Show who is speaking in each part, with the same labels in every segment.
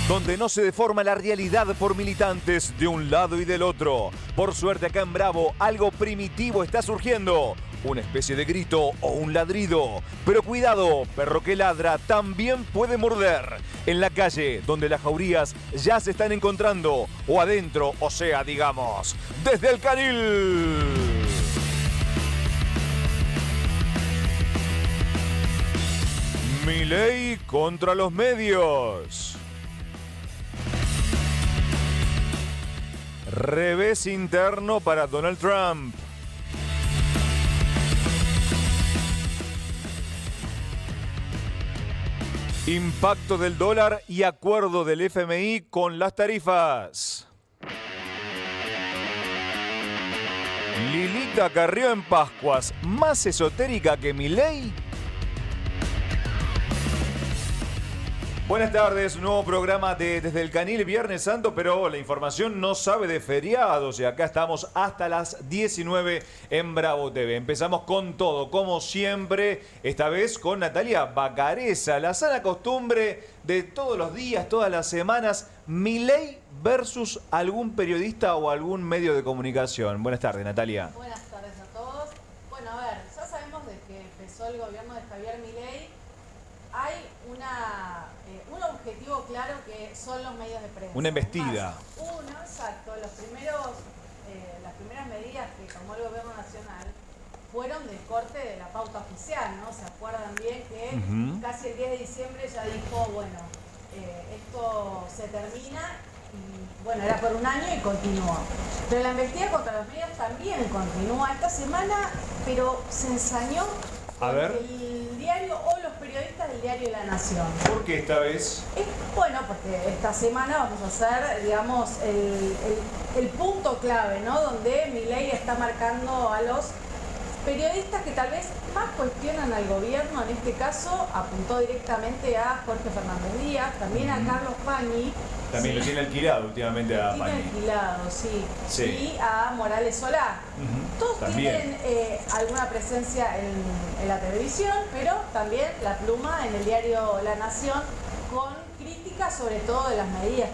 Speaker 1: donde no se deforma la realidad por militantes de un lado y del otro. Por suerte acá en Bravo algo primitivo está surgiendo, una especie de grito o un ladrido. Pero cuidado, perro que ladra también puede morder. En la calle, donde las jaurías ya se están encontrando, o adentro, o sea, digamos, desde el canil. Milei contra los medios. Revés interno para Donald Trump. Impacto del dólar y acuerdo del FMI con las tarifas. Lilita Carrió en Pascuas, más esotérica que Milei. Buenas tardes, nuevo programa de Desde el Canil, Viernes Santo, pero la información no sabe de feriados y acá estamos hasta las 19 en Bravo TV. Empezamos con todo, como siempre, esta vez con Natalia Bacareza, la sana costumbre de todos los días, todas las semanas, Milei versus algún periodista o algún medio de comunicación. Buenas tardes, Natalia.
Speaker 2: Buenas tardes a todos. Bueno, a ver, ya sabemos de que empezó el gobierno de Javier Milei. Hay un objetivo claro que son los medios de prensa.
Speaker 1: Una embestida.
Speaker 2: Exacto. Las primeras medidas que tomó el gobierno nacional fueron del corte de la pauta oficial, ¿no? Se acuerdan bien que casi el 10 de diciembre ya dijo, bueno, esto se termina y bueno, era por un año y continuó. Pero la embestida contra los medios también continúa esta semana, pero se ensañó el diario o los periodistas del diario La Nación.
Speaker 1: ¿Por qué esta vez?
Speaker 2: Bueno, porque esta semana vamos a hacer, digamos, el punto clave, ¿no? Donde Milei está marcando a los periodistas que tal vez más cuestionan al gobierno. En este caso apuntó directamente a Jorge Fernández Díaz, también a Carlos Pañi.
Speaker 1: También
Speaker 2: sí.
Speaker 1: Lo tiene alquilado últimamente a Pañi.
Speaker 2: Tiene alquilado, sí. Y a Morales Solá. Todos
Speaker 1: también
Speaker 2: tienen alguna presencia en la televisión, pero también la pluma en el diario La Nación, con críticas sobre todo de las medidas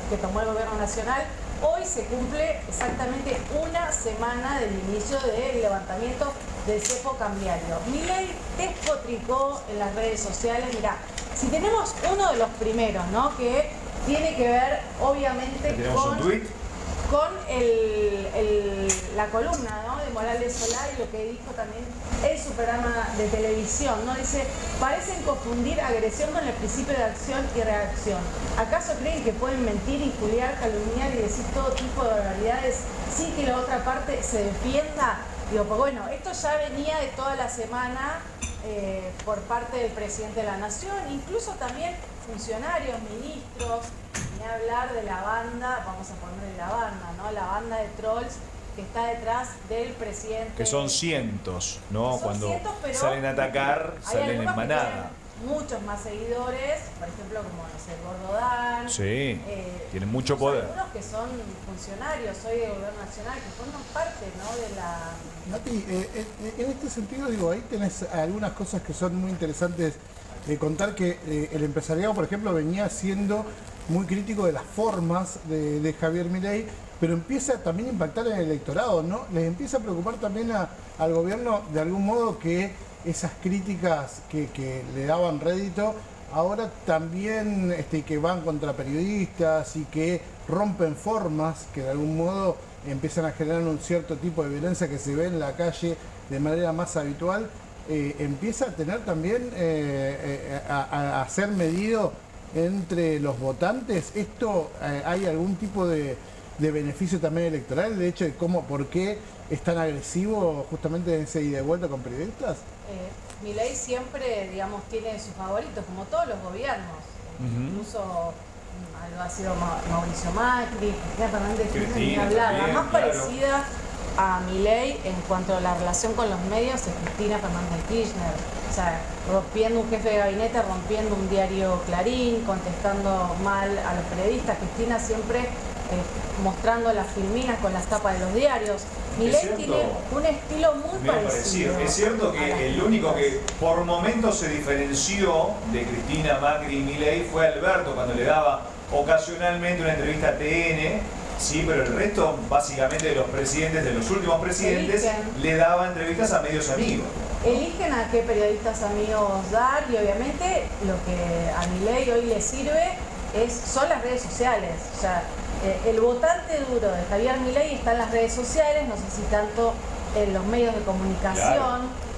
Speaker 2: que tomó el gobierno nacional. Hoy se cumple exactamente una semana del inicio del levantamiento del cepo cambiario. Milei despotricó en las redes sociales. Mirá, si tenemos uno de los primeros, ¿no? Que tiene que ver, obviamente, con la columna, ¿no? De Morales Solá y lo que dijo también en su programa de televisión, ¿no? Dice, parecen confundir agresión con el principio de acción y reacción. ¿Acaso creen que pueden mentir, injuriar, calumniar y decir todo tipo de barbaridades sin que la otra parte se defienda? Digo, pues bueno, esto ya venía de toda la semana por parte del presidente de la Nación, incluso también funcionarios, ministros, ni hablar de la banda, vamos a ponerle la banda, ¿no? La banda de trolls que está detrás del presidente. Que
Speaker 1: son cientos, ¿no? Cuando
Speaker 2: cientos, pero
Speaker 1: salen a atacar, salen en manada.
Speaker 2: Muchos más seguidores, por ejemplo, como, no sé, Gordodán.
Speaker 1: Sí, tienen mucho poder.
Speaker 2: Algunos que son funcionarios hoy del gobierno nacional, que forman parte, ¿no? De la...
Speaker 3: Nati, en este sentido, digo, ahí tenés algunas cosas que son muy interesantes de contar, que el empresariado, por ejemplo, venía siendo muy crítico de las formas de Javier Milei, pero empieza también a impactar en el electorado, ¿no? Les empieza a preocupar también al gobierno, de algún modo, que esas críticas que le daban rédito, ahora también que van contra periodistas y que rompen formas, que de algún modo empiezan a generar un cierto tipo de violencia que se ve en la calle de manera más habitual, empieza a tener también a ser medido entre los votantes. ¿Esto hay algún tipo de beneficio también electoral, de hecho de por qué es tan agresivo justamente en ese ida y vuelta con periodistas?
Speaker 2: Milei siempre, digamos, tiene sus favoritos, como todos los gobiernos. Incluso ha sido Mauricio Macri, Cristina Fernández de Kirchner, ni hablar. La más parecida a Milei en cuanto a la relación con los medios es Cristina Fernández de Kirchner. O sea, rompiendo un jefe de gabinete, rompiendo un diario Clarín, contestando mal a los periodistas. Cristina siempre mostrando las filminas con las tapas de los diarios. Milei tiene un estilo muy parecido.
Speaker 1: Es cierto que el único que por momentos se diferenció de Cristina, Macri y Milei fue Alberto, cuando le daba ocasionalmente una entrevista a TN, sí, pero el resto, básicamente, de los presidentes, de los últimos presidentes, le daba entrevistas a medios amigos.
Speaker 2: Eligen a qué periodistas amigos dar y obviamente lo que a Milei hoy le sirve son las redes sociales. O sea, el votante duro de Javier Milei está en las redes sociales, no sé si tanto en los medios de comunicación. Claro.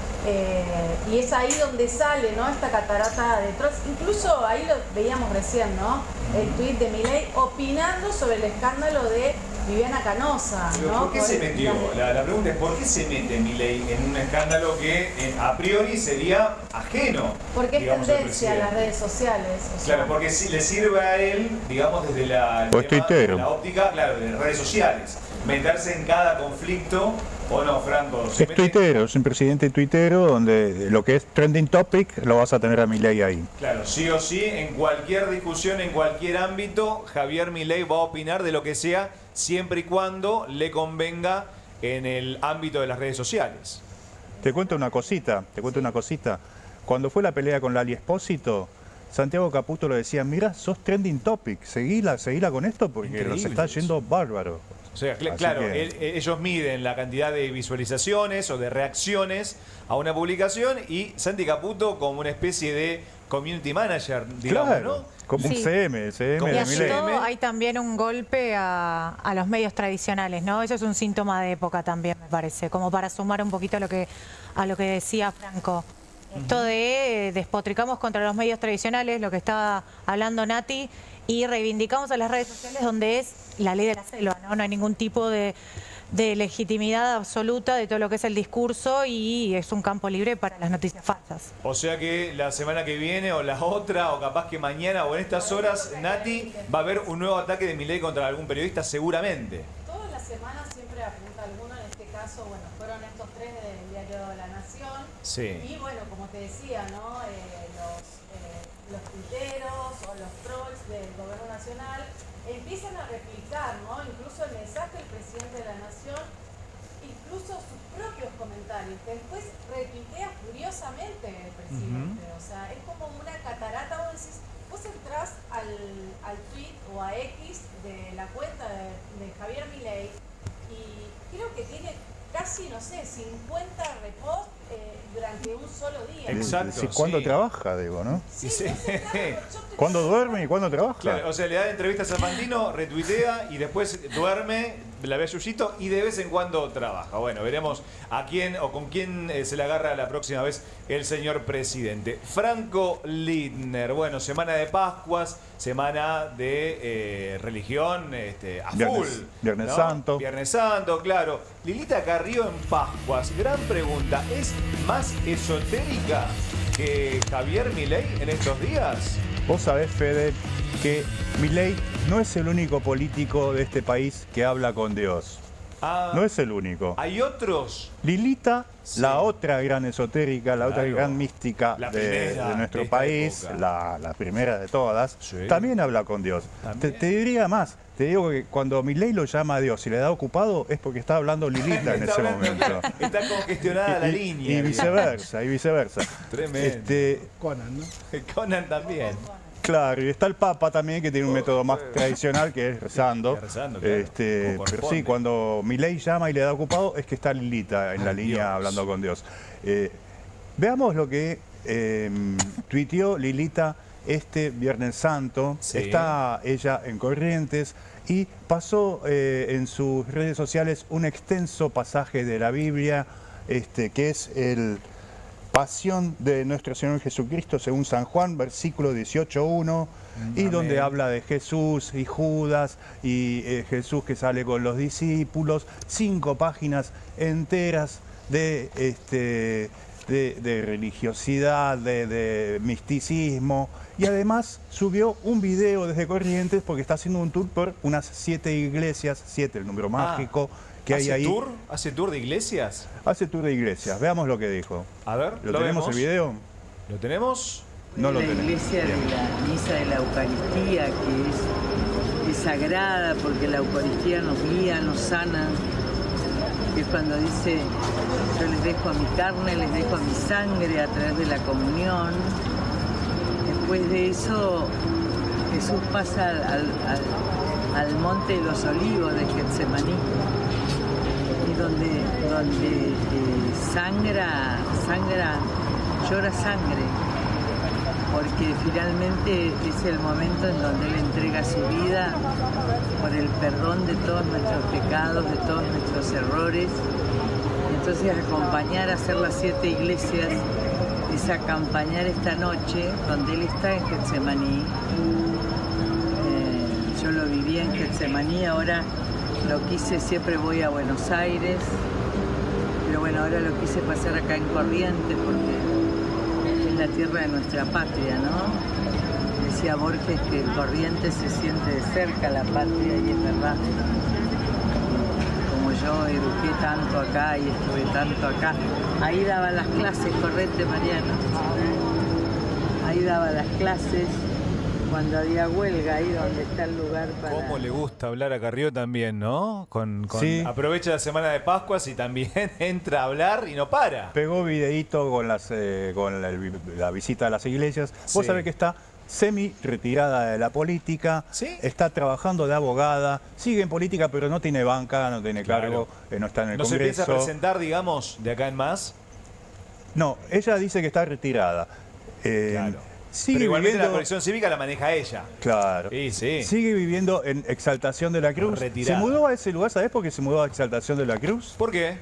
Speaker 2: Y es ahí donde sale, ¿no?, esta catarata de trolls. Incluso ahí lo veíamos recién, ¿no?, el tuit de Milei opinando sobre el escándalo de Viviana Canosa, ¿no?
Speaker 1: ¿Por qué se metió? La pregunta es, ¿por qué se mete Milei en un escándalo que a priori sería ajeno?
Speaker 2: Porque es tendencia a las redes sociales.
Speaker 1: Claro, porque si le sirve a él, digamos, desde la óptica, claro, de las redes sociales, meterse en cada conflicto. ¿O no, Franco?
Speaker 4: Es tuitero, es un presidente tuitero donde lo que es trending topic lo vas a tener a Milei ahí.
Speaker 1: Claro, sí o sí, en cualquier discusión, en cualquier ámbito, Javier Milei va a opinar de lo que sea, siempre y cuando le convenga en el ámbito de las redes sociales.
Speaker 4: Te cuento una cosita. Cuando fue la pelea con Lali Espósito, Santiago Caputo le decía, mira, sos trending topic, seguila con esto porque los está yendo bárbaro.
Speaker 1: O sea, claro, ellos miden la cantidad de visualizaciones o de reacciones a una publicación y Santi Caputo como una especie de community manager, digamos,
Speaker 4: claro,
Speaker 1: ¿no?
Speaker 4: Como un CM
Speaker 5: como
Speaker 4: de
Speaker 5: Milei. Hay también un golpe a los medios tradicionales, ¿no? Eso es un síntoma de época también, me parece, como para sumar un poquito a lo que decía Franco. Esto de despotricamos contra los medios tradicionales, lo que estaba hablando Nati, y reivindicamos a las redes sociales donde es la ley de la selva, ¿no? No hay ningún tipo de legitimidad absoluta de todo lo que es el discurso y es un campo libre para las noticias falsas.
Speaker 1: O sea que la semana que viene o la otra o capaz que mañana o en estas horas, Nati, va a haber un nuevo ataque de Milei contra algún periodista seguramente.
Speaker 2: Todas las semanas siempre apunta alguno, en este caso, bueno, fueron estos tres del diario La Nación.
Speaker 1: Sí.
Speaker 2: Y bueno, como te decía, ¿no? Los tuiteros o los trolls del gobierno nacional empiezan a replicar, ¿no?, incluso el mensaje del presidente de la Nación, incluso sus propios comentarios, que después retuitea furiosamente el presidente. O sea, es como una catarata. Vos entrás al tweet o a X de la cuenta de Javier Milei y creo que tiene casi, no sé, 50 reposts durante un solo día.
Speaker 1: Exacto.
Speaker 4: Sí, ¿cuándo trabaja, digo, no?
Speaker 2: Sí, sí.
Speaker 4: ¿Cuándo duerme y cuándo trabaja?
Speaker 1: Claro, o sea, le da entrevistas a Fantino, retuitea y después duerme, la ve a Yuyito y de vez en cuando trabaja. Bueno, veremos a quién o con quién se le agarra la próxima vez el señor presidente. Franco Lindner, bueno, semana de Pascuas, semana de religión a full.
Speaker 4: Viernes
Speaker 1: ¿no?
Speaker 4: Santo.
Speaker 1: Viernes Santo, claro. Lilita Carrió en Pascuas, gran pregunta, ¿es más esotérica que Javier Milei en estos días?
Speaker 4: Vos sabés, Fede, que Milei no es el único político de este país que habla con Dios. No es el único.
Speaker 1: ¿Hay otros?
Speaker 4: Lilita,
Speaker 1: sí,
Speaker 4: la otra gran esotérica, la
Speaker 1: claro,
Speaker 4: otra gran mística de nuestro país, la primera de todas,
Speaker 1: sí,
Speaker 4: también habla con Dios. Te diría más, te digo que cuando Milei lo llama a Dios y le da ocupado es porque está hablando Lilita en ese momento.
Speaker 1: Está congestionada la línea.
Speaker 4: Y viceversa.
Speaker 1: Tremendo.
Speaker 3: Conan, ¿no?
Speaker 1: Conan también.
Speaker 4: Claro, y está el Papa también, que tiene un método más tradicional, que es rezando.
Speaker 1: Claro,
Speaker 4: pero sí, cuando Milei llama y le da ocupado, es que está Lilita en la línea Dios, hablando con Dios. Veamos lo que tuiteó Lilita este Viernes Santo. Sí. Está ella en Corrientes y pasó en sus redes sociales un extenso pasaje de la Biblia, que es el Pasión de nuestro Señor Jesucristo según San Juan, versículo 18:1, y donde habla de Jesús y Judas y Jesús que sale con los discípulos, 5 páginas enteras de religiosidad, de misticismo, y además subió un video desde Corrientes porque está haciendo un tour por unas 7 iglesias, 7 el número mágico, que hay ahí.
Speaker 1: ¿Hace tour de iglesias?
Speaker 4: Hace tour de iglesias. Veamos lo que dijo.
Speaker 1: A ver,
Speaker 4: ¿lo tenemos el video?
Speaker 1: ¿Lo tenemos?
Speaker 4: No lo
Speaker 6: tenemos. La iglesia de la misa de la Eucaristía, que es sagrada porque la Eucaristía nos guía, nos sana. Que es cuando dice, yo les dejo a mi carne, les dejo a mi sangre a través de la comunión. Después de eso Jesús pasa al monte de los olivos de Getsemaní, y donde llora sangre, porque finalmente es el momento en donde Él entrega su vida por el perdón de todos nuestros pecados, de todos nuestros errores. Entonces acompañar a hacer las 7 iglesias es acompañar esta noche donde Él está en Getsemaní. Yo lo viví en Getsemaní, ahora lo quise, siempre voy a Buenos Aires, pero bueno, ahora lo quise pasar acá en Corrientes porque es la tierra de nuestra patria, ¿no? Decía Borges que en Corrientes se siente de cerca la patria, y es verdad. Como yo eduqué tanto acá y estuve tanto acá, ahí daba las clases, Corrientes, Mariano. Ahí daba las clases cuando había huelga, ahí donde está el lugar para...
Speaker 1: ¿Cómo le gusta hablar a Carrió también, no?
Speaker 4: Sí.
Speaker 1: Aprovecha la semana de Pascuas y también entra a hablar y no para.
Speaker 4: Pegó videíto con la visita a las iglesias. Vos
Speaker 1: Sí.
Speaker 4: sabés que está semi-retirada de la política,
Speaker 1: ¿Sí?
Speaker 4: está trabajando de abogada, sigue en política pero no tiene banca, no tiene cargo, no está en el
Speaker 1: ¿No se
Speaker 4: Congreso.
Speaker 1: empieza a presentar, digamos, de acá en más?
Speaker 4: No, ella dice que está retirada.
Speaker 1: Claro.
Speaker 4: Sigue
Speaker 1: Pero igualmente
Speaker 4: viviendo,
Speaker 1: la colección cívica la maneja ella.
Speaker 4: claro.
Speaker 1: Sí, sí.
Speaker 4: Sigue viviendo en Exaltación de la Cruz.
Speaker 1: Retirada.
Speaker 4: Se mudó a ese lugar, ¿sabés por qué se mudó a Exaltación de la Cruz?
Speaker 1: ¿Por qué?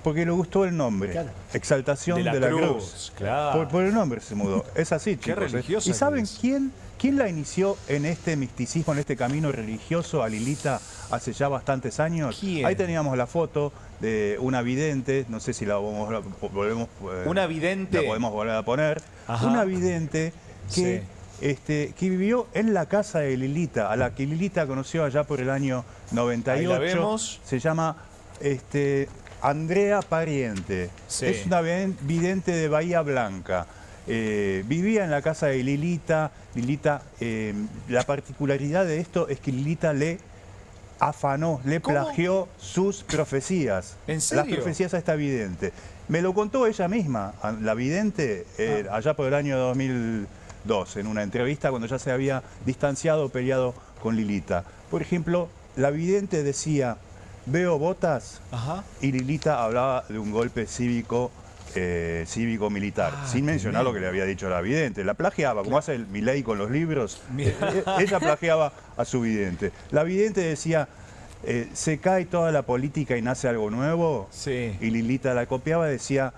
Speaker 4: Porque le gustó el nombre.
Speaker 3: Claro.
Speaker 4: Exaltación de la Cruz.
Speaker 1: Claro.
Speaker 4: Por el nombre se mudó. Es así,
Speaker 1: Qué
Speaker 4: chicos.
Speaker 1: religiosa
Speaker 4: ¿Y saben
Speaker 1: que es.
Speaker 4: quién la inició en este misticismo, en este camino religioso a Lilita hace ya bastantes años?
Speaker 1: ¿Quién?
Speaker 4: Ahí teníamos la foto de una vidente, no sé si la volvemos
Speaker 1: ¿Una vidente?
Speaker 4: la podemos volver a poner.
Speaker 1: Ajá.
Speaker 4: Una vidente que, que vivió en la casa de Lilita, a la que Lilita conoció allá por el año 98.
Speaker 1: Ahí la vemos.
Speaker 4: Se llama Andrea Pariente.
Speaker 1: Sí.
Speaker 4: Es una vidente de Bahía Blanca. Vivía en la casa de Lilita. Lilita, la particularidad de esto es que Lilita le afanó, le
Speaker 1: ¿Cómo?
Speaker 4: plagió sus profecías.
Speaker 1: ¿En serio?
Speaker 4: Las profecías a esta vidente. Me lo contó ella misma, la vidente, allá por el año 2002, en una entrevista cuando ya se había distanciado, peleado con Lilita. Por ejemplo, la vidente decía: veo botas,
Speaker 1: Ajá.
Speaker 4: y Lilita hablaba de un golpe cívico militar, sin mencionar lo que le había dicho la vidente. La plagiaba, como hace el Milei con los libros. Ella plagiaba a su vidente. La vidente decía: se cae toda la política y nace algo nuevo.
Speaker 1: Sí.
Speaker 4: Y Lilita la copiaba, decía: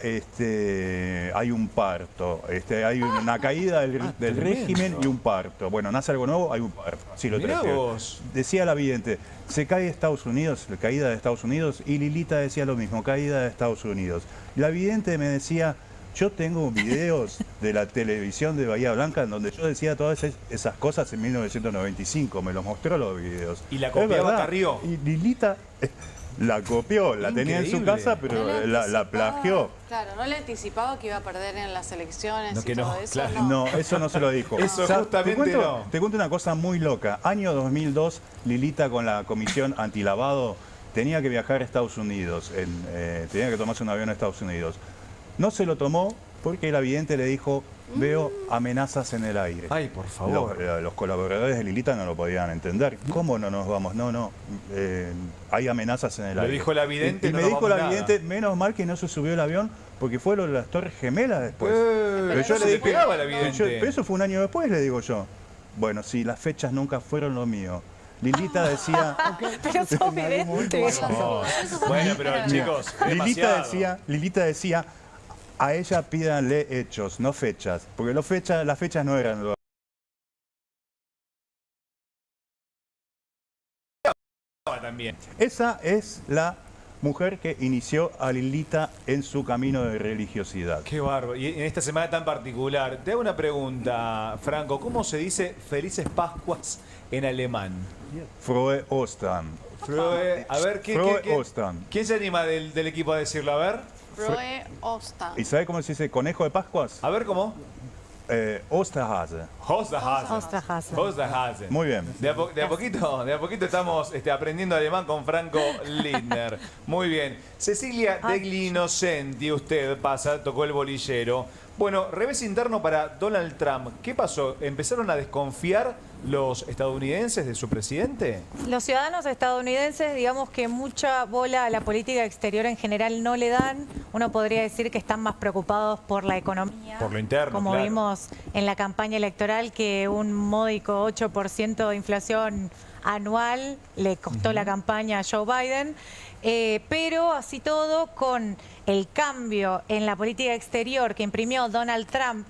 Speaker 4: hay un parto, hay una caída del
Speaker 1: tremendo.
Speaker 4: régimen y un parto. Bueno, nace algo nuevo, hay un parto. Así lo
Speaker 1: Mirá
Speaker 4: trajeron.
Speaker 1: vos.
Speaker 4: Decía la vidente: se cae Estados Unidos, la caída de Estados Unidos, y Lilita decía lo mismo, caída de Estados Unidos. La vidente me decía: yo tengo videos de la televisión de Bahía Blanca en donde yo decía todas esas cosas en 1995, me los mostró los videos.
Speaker 1: ¿Y la
Speaker 4: Es
Speaker 1: copiaba
Speaker 4: verdad.
Speaker 1: Carrió?
Speaker 4: Y Lilita la copió, la tenía en su
Speaker 1: Increíble.
Speaker 4: casa, pero la plagió.
Speaker 7: Claro, no le anticipaba que iba a perder en las elecciones
Speaker 1: No,
Speaker 7: y
Speaker 1: que
Speaker 7: todo
Speaker 1: no,
Speaker 7: eso.
Speaker 1: claro.
Speaker 4: No, eso no se lo dijo.
Speaker 1: Eso justamente no.
Speaker 4: Te cuento una cosa muy loca. Año 2002, Lilita con la comisión antilavado tenía que viajar a Estados Unidos, tenía que tomarse un avión a Estados Unidos. No se lo tomó porque la vidente le dijo: veo amenazas en el aire.
Speaker 1: Ay, por favor.
Speaker 4: Los colaboradores de Lilita no lo podían entender. ¿Cómo no nos vamos? No, hay amenazas en el
Speaker 1: Lo
Speaker 4: aire.
Speaker 1: dijo la vidente,
Speaker 4: Y
Speaker 1: no
Speaker 4: me
Speaker 1: nos
Speaker 4: dijo
Speaker 1: vamos
Speaker 4: la
Speaker 1: nada.
Speaker 4: vidente: menos mal que no se subió el avión, porque fue lo de las Torres Gemelas después.
Speaker 1: Pero
Speaker 4: yo
Speaker 1: no
Speaker 4: le
Speaker 1: se le
Speaker 4: dije-
Speaker 1: pegaba a la
Speaker 4: pero
Speaker 1: vidente.
Speaker 4: eso fue un año después, le digo yo. Bueno, sí, las fechas nunca fueron lo mío. Lilita decía...
Speaker 5: Pero sos vidente.
Speaker 1: No. Bueno, pero chicos, demasiado.
Speaker 4: Lilita decía: a ella pídanle hechos, no fechas, porque las fechas no eran lo...
Speaker 1: También.
Speaker 4: Esa es la mujer que inició a Lilita en su camino de religiosidad.
Speaker 1: Qué bárbaro. Y en esta semana tan particular, te hago una pregunta, Franco. ¿Cómo se dice Felices Pascuas en alemán?
Speaker 4: Frohe Ostern.
Speaker 1: Frohe, a ver,
Speaker 4: Frohe Ostern.
Speaker 1: ¿quién se anima del equipo a decirlo? A ver.
Speaker 7: Frohe Ostern.
Speaker 4: ¿Y sabe cómo se dice conejo de Pascuas?
Speaker 1: A ver, ¿cómo?
Speaker 4: Osterhase.
Speaker 1: Osterhase.
Speaker 5: Osterhase.
Speaker 4: Muy bien.
Speaker 1: De a poquito estamos aprendiendo alemán con Franco Lindner. Muy bien. Cecilia degli Innocenti, usted tocó el bolillero. Bueno, revés interno para Donald Trump. ¿Qué pasó? ¿Empezaron a desconfiar los estadounidenses de su presidente?
Speaker 5: Los ciudadanos estadounidenses, digamos que mucha bola a la política exterior en general no le dan. Uno podría decir que están más preocupados por la economía.
Speaker 1: Por lo interno,
Speaker 5: como
Speaker 1: claro.
Speaker 5: vimos en la campaña electoral, que un módico 8% de inflación anual le costó la campaña a Joe Biden. Pero así todo, con el cambio en la política exterior que imprimió Donald Trump,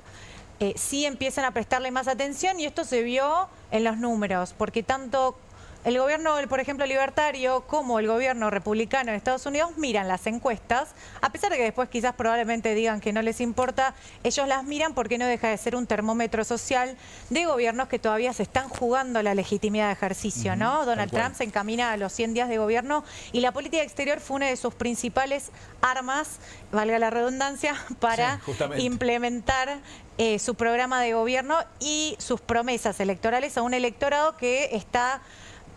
Speaker 5: sí empiezan a prestarle más atención, y esto se vio en los números, porque tanto el gobierno, por ejemplo, libertario, como el gobierno republicano en Estados Unidos miran las encuestas, a pesar de que después quizás probablemente digan que no les importa, ellos las miran porque no deja de ser un termómetro social de gobiernos que todavía se están jugando la legitimidad de ejercicio, ¿no? Donald Trump se encamina a los 100 días de gobierno y la política exterior fue una de sus principales armas, valga la redundancia, para implementar su programa de gobierno y sus promesas electorales a un electorado que está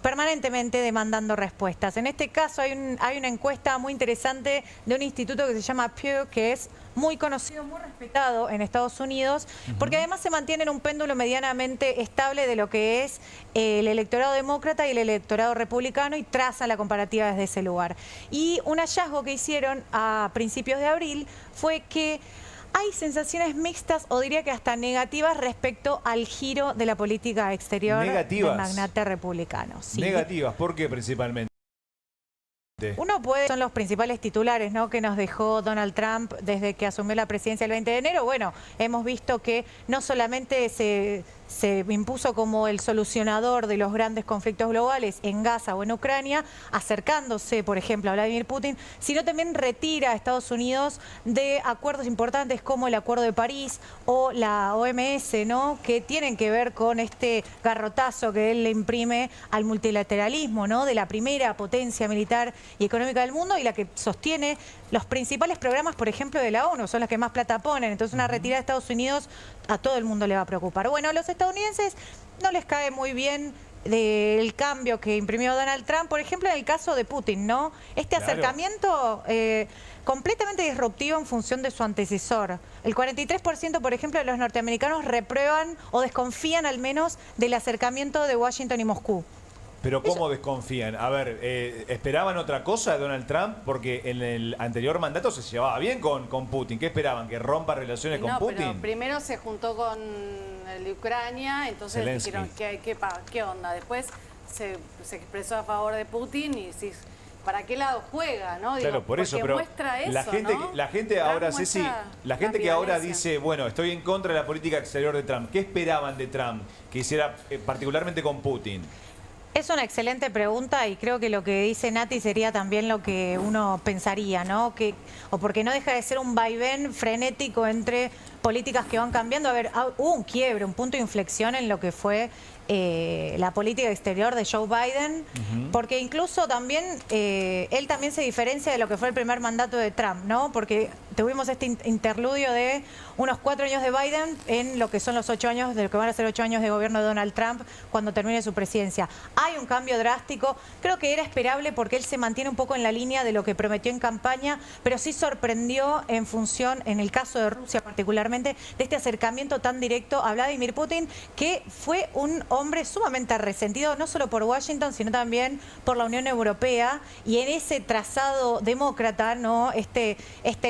Speaker 5: permanentemente demandando respuestas. En este caso hay una encuesta muy interesante de un instituto que se llama Pew, que es muy conocido, muy respetado en Estados Unidos, porque además se mantiene en un péndulo medianamente estable de lo que es el electorado demócrata y el electorado republicano, y traza la comparativa desde ese lugar. Y un hallazgo que hicieron a principios de abril fue que hay sensaciones mixtas, o diría que hasta negativas, respecto al giro de la política exterior del magnate republicano. Sí.
Speaker 1: Negativas, ¿por qué principalmente?
Speaker 5: Son los principales titulares, ¿no?, que nos dejó Donald Trump desde que asumió la presidencia el 20 de enero. Bueno, hemos visto que no solamente se impuso como el solucionador de los grandes conflictos globales en Gaza o en Ucrania, acercándose, por ejemplo, a Vladimir Putin, sino también retira a Estados Unidos de acuerdos importantes como el Acuerdo de París o la OMS, ¿no?, que tienen que ver con este garrotazo que él le imprime al multilateralismo, ¿no?, de la primera potencia militar y económica del mundo, y la que sostiene los principales programas, por ejemplo, de la ONU, son las que más plata ponen. Entonces una retirada de Estados Unidos a todo el mundo le va a preocupar. Bueno, a los estadounidenses no les cae muy bien del cambio que imprimió Donald Trump, por ejemplo, en el caso de Putin, ¿no? Este acercamiento completamente disruptivo en función de su antecesor. El 43%, por ejemplo, de los norteamericanos reprueban o desconfían al menos del acercamiento de Washington y Moscú.
Speaker 1: Pero ¿cómo desconfían? A ver, ¿esperaban otra cosa de Donald Trump? Porque en el anterior mandato se llevaba bien con Putin. ¿Qué esperaban? ¿Que rompa relaciones con Putin?
Speaker 7: Pero primero se juntó con el de Ucrania, entonces
Speaker 1: Zelensky.
Speaker 7: dijeron, ¿qué onda? Después se expresó a favor de Putin y sí, ¿para qué lado juega? ¿No? Digo,
Speaker 1: claro, por eso, pero
Speaker 7: muestra eso,
Speaker 1: la gente ahora, Ceci, la gente que ahora dice, bueno, estoy en contra de la política exterior de Trump, ¿qué esperaban de Trump que hiciera particularmente con Putin?
Speaker 5: Es una excelente pregunta, y creo que lo que dice Nati sería también lo que uno pensaría, ¿no? O porque no deja de ser un vaivén frenético entre políticas que van cambiando. A ver, hubo un quiebre, un punto de inflexión en lo que fue la política exterior de Joe Biden, porque incluso también él también se diferencia de lo que fue el primer mandato de Trump, ¿no? Porque tuvimos este interludio de unos 4 años de Biden en lo que son los 8 años, de lo que van a ser 8 años de gobierno de Donald Trump cuando termine su presidencia. Hay un cambio drástico, creo que era esperable porque él se mantiene un poco en la línea de lo que prometió en campaña, pero sí sorprendió en función, en el caso de Rusia particularmente, de este acercamiento tan directo a Vladimir Putin, que fue un hombre sumamente resentido, no solo por Washington, sino también por la Unión Europea, y en ese trazado demócrata, ¿no?, este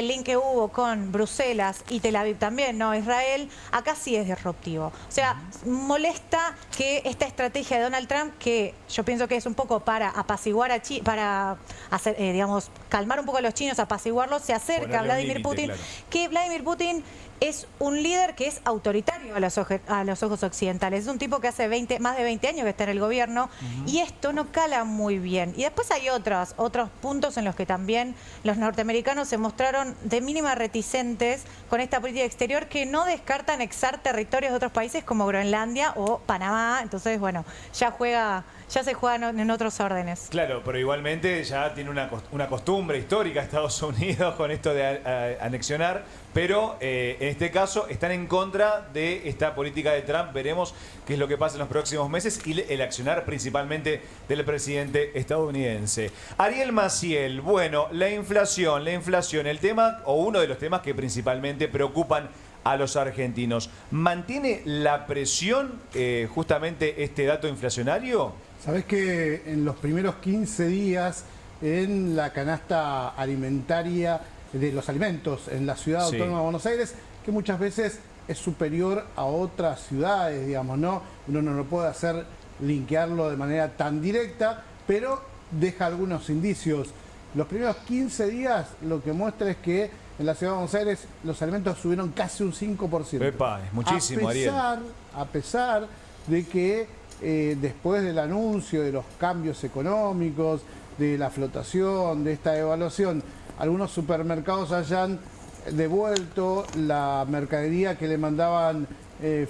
Speaker 5: link que hubo con Bruselas y Tel Aviv también, ¿no?, Israel, acá sí es disruptivo. O sea, molesta que esta estrategia de Donald Trump, que yo pienso que es un poco para apaciguar a China, para hacer, digamos, calmar un poco a los chinos, apaciguarlos, se acerca a Vladimir Putin, que Vladimir Putin es un líder que es autoritario a los ojos occidentales. Es un tipo que hace más de 20 años que está en el gobierno, y esto no cala muy bien. Y después hay otros puntos en los que también los norteamericanos se mostraron de mínima reticentes con esta política exterior, que no descarta anexar territorios de otros países como Groenlandia o Panamá. Entonces, bueno, ya se juega en otros órdenes.
Speaker 1: Claro, pero igualmente ya tiene una costumbre histórica Estados Unidos con esto de anexionar, pero en este caso están en contra de esta política de Trump. Veremos qué es lo que pasa en los próximos meses y el accionar principalmente del presidente estadounidense. Ariel Maciel, bueno, la inflación, el tema o uno de los temas que principalmente preocupan a los argentinos. ¿Mantiene la presión justamente este dato inflacionario?
Speaker 3: Sabés que en los primeros 15 días en la canasta alimentaria de los alimentos en la ciudad autónoma de Buenos Aires, que muchas veces es superior a otras ciudades, digamos, ¿no? Uno no lo puede hacer linkearlo de manera tan directa, pero deja algunos indicios. Los primeros 15 días lo que muestra es que en la ciudad de Buenos Aires los alimentos subieron casi un 5%.
Speaker 1: Epa, es muchísimo,
Speaker 3: A pesar de que después del anuncio de los cambios económicos, de la flotación, de esta evaluación, algunos supermercados hayan devuelto la mercadería que le mandaban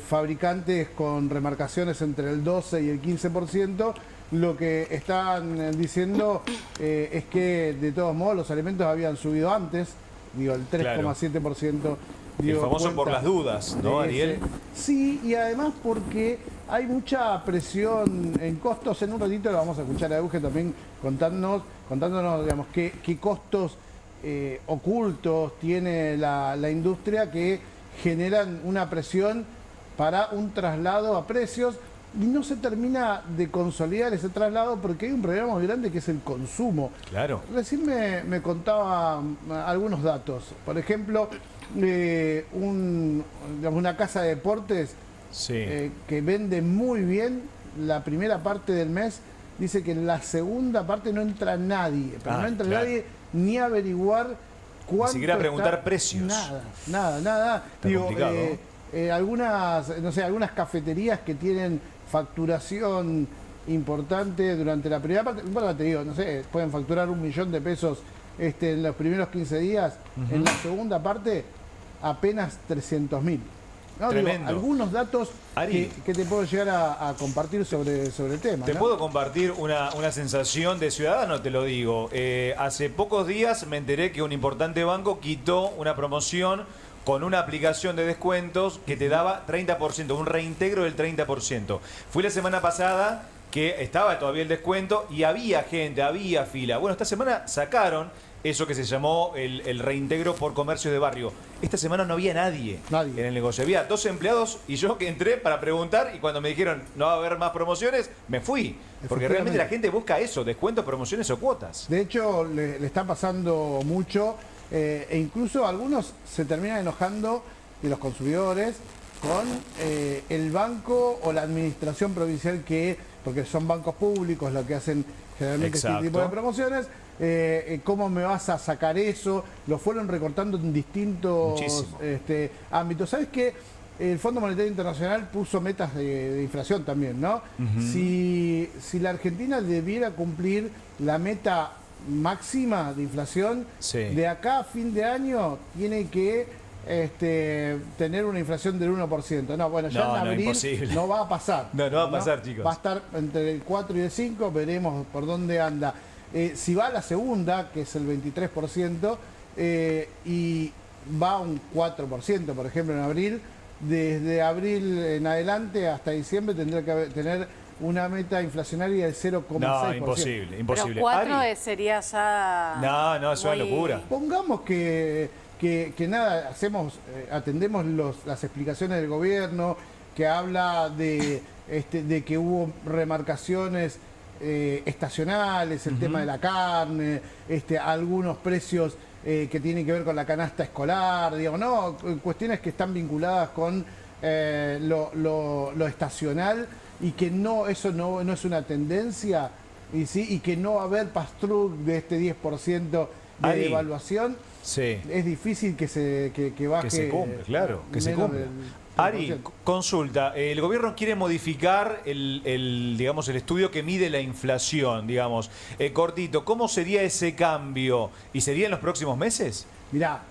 Speaker 3: fabricantes con remarcaciones entre el 12 y el 15%, lo que están diciendo es que de todos modos los alimentos habían subido antes, digo, el 3,7%.
Speaker 1: El famoso por las dudas, ¿no, Ariel?
Speaker 3: Sí, y además porque hay mucha presión en costos. En un ratito lo vamos a escuchar a Euge también contándonos digamos, qué costos ocultos tiene la industria que generan una presión para un traslado a precios, y no se termina de consolidar ese traslado porque hay un problema muy grande que es el consumo.
Speaker 1: Claro.
Speaker 3: Recién me contaba algunos datos. Por ejemplo, una casa de deportes que vende muy bien la primera parte del mes, dice que en la segunda parte no entra nadie, pero no entra nadie ni a averiguar cuánto. Ni
Speaker 1: siquiera preguntar precios.
Speaker 3: Nada. Digo, algunas cafeterías que tienen facturación importante durante la primera parte, bueno, te digo, no sé, pueden facturar $1.000.000 en los primeros 15 días, en la segunda parte apenas 300.000. No, digo, algunos datos que te puedo llegar a compartir sobre el tema.
Speaker 1: Te puedo compartir una sensación de ciudadano, te lo digo. Hace pocos días me enteré que un importante banco quitó una promoción con una aplicación de descuentos que te daba 30%, un reintegro del 30%. Fui la semana pasada que estaba todavía el descuento y había gente, había fila. Bueno, esta semana sacaron eso que se llamó el reintegro por comercio de barrio. Esta semana no había nadie en el negocio. Había 2 empleados y yo que entré para preguntar, y cuando me dijeron no va a haber más promociones, me fui. Porque realmente la gente busca eso, descuentos, promociones o cuotas.
Speaker 3: De hecho, le está pasando mucho, e incluso algunos se terminan enojando de los consumidores con el banco o la administración provincial porque son bancos públicos los que hacen generalmente este tipo de promociones. ¿Cómo me vas a sacar eso? Lo fueron recortando en distintos ámbitos. ¿Sabes qué? El Fondo Monetario Internacional puso metas de inflación también, ¿no? Si la Argentina debiera cumplir la meta máxima de inflación, de acá a fin de año tiene que tener una inflación del 1%. No, bueno, ya en abril no va a pasar.
Speaker 1: No va a pasar, chicos.
Speaker 3: Va a estar entre el 4 y el 5, veremos por dónde anda. Si va a la segunda, que es el 23%, y va a un 4%, por ejemplo, en abril, desde abril en adelante hasta diciembre tendría que tener una meta inflacionaria del 0,6%.
Speaker 1: No, imposible.
Speaker 7: Pero 4 sería ya...
Speaker 1: No, es una locura.
Speaker 3: Pongamos que nada, atendemos las explicaciones del gobierno, que habla de que hubo remarcaciones estacionales, el tema de la carne, algunos precios que tienen que ver con la canasta escolar, digamos, no, cuestiones que están vinculadas con lo estacional, y que eso no es una tendencia, y que no va a haber pass-through de este 10% de devaluación. Es difícil que baje.
Speaker 1: Que se cumpla, claro, que se cumpla. Ari, consulta, el gobierno quiere modificar el estudio que mide la inflación, digamos. Cortito, ¿cómo sería ese cambio? ¿Y sería en los próximos meses?
Speaker 3: Mirá,